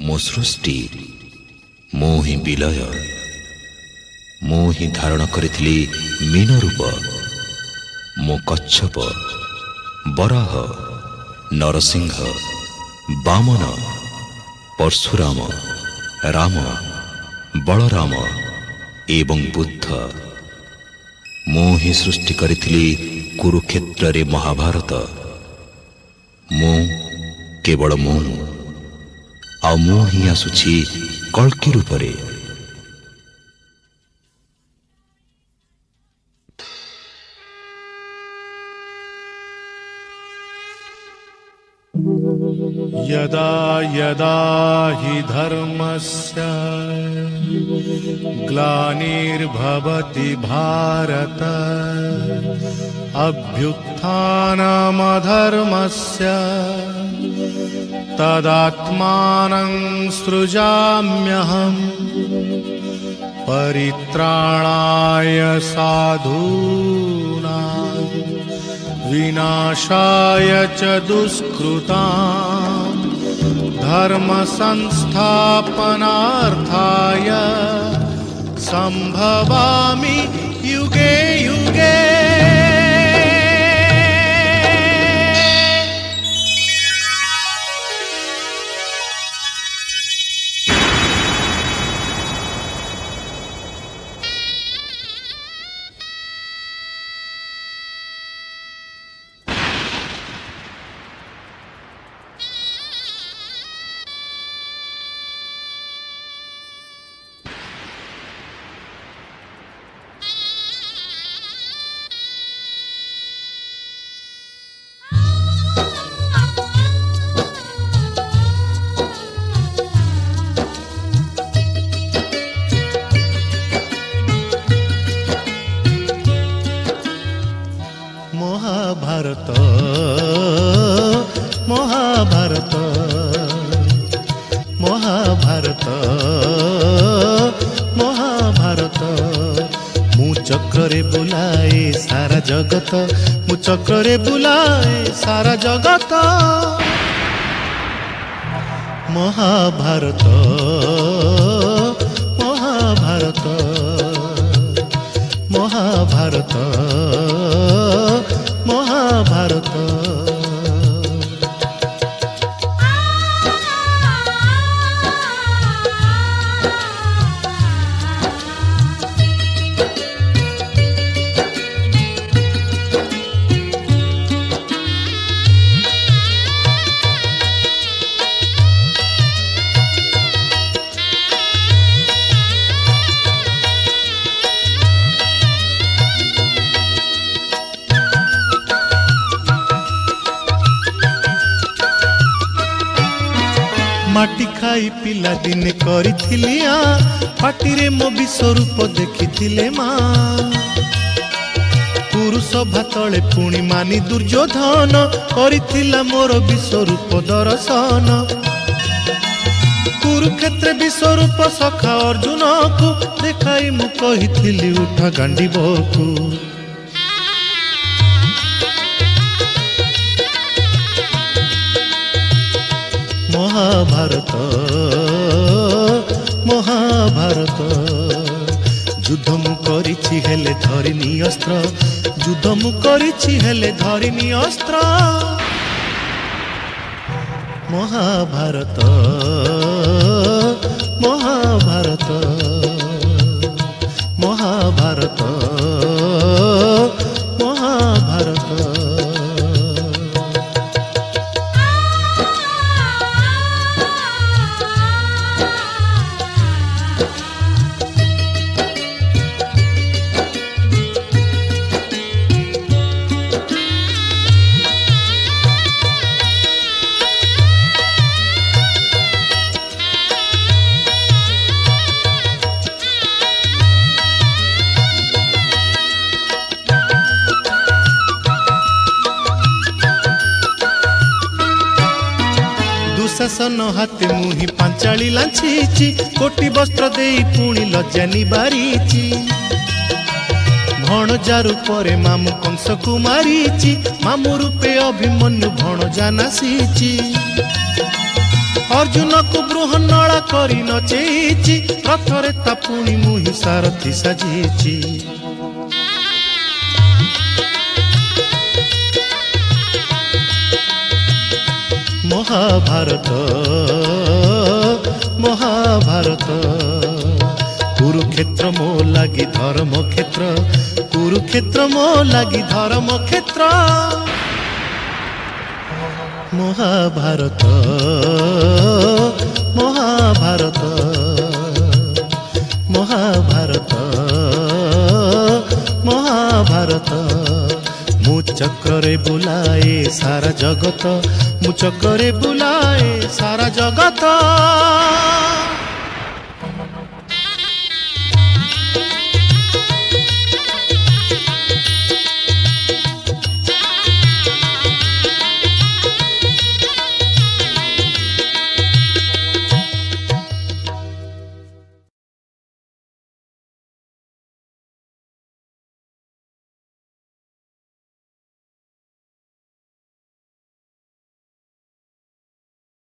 मो सृष्टि मो ही विलय मो ही धारण करिथिली मीन रूप मो कच्छप बराह नरसिंह वामन परशुराम राम बलराम एवं बुद्ध मो ही सृष्टि करिथिली कुरुक्षेत्र रे महाभारत मो केवल मो आ मो ही आसुछि कल्कि रूप रे। यदा यदा हि धर्मस्य ग्लानिर्भवति भारत अभ्युत्थानमधर्मस्य तदात्मानं सृजाम्यहम् परित्राणाय साधूनां विनाशाय च दुष्कृतां धर्म संस्थापनार्थाय संभवामि युगे युगे। महाभारत महाभारत महाभारत महाभारत मु चक्रे बुलाए सारा जगत मु चक्रे बुलाए सारा जगत महाभारत महाभारत महाभारत महाभारत। माटी खाई पिला दिने करिथिलिया पाटिरे मो विश्वरूप देखिथिले माँ पुरुष भातले पुणी मानी दुर्योधन करिथिला मोर विश्वरूप दर्शन कुरुक्षेत्र विश्वरूप सखा अर्जुन को देखाई मु कहिथिली उठा गांडीबकु महाभारत महाभारत युद्ध मु करिछि हेले धरिनी अस्त्र युद्ध मु करिछि हेले धरिनी अस्त्र महाभारत महाभारत महाभारत महाभारत। दुशासन हाथे मुही पांचाली लांछीची कोटी वस्त्र देई पुणी लज्जा निबारीची भणजा रूपे मामू कंस को मारीची मामू रूपे अभिमन्यु भणजा नासीची अर्जुन को बृहन्नला करी नचेइछि रथरे ता पुणी मुहि सारथी साजिछि महाभारत महाभारत कुरुक्षेत्र मो लागी धर्म क्षेत्र कुरुक्षेत्र मो लागी धर्म क्षेत्र महाभारत महाभारत महाभारत महाभारत मु चक्रे बुलाए सारा जगत मु चक्रे बुलाए सारा जगत।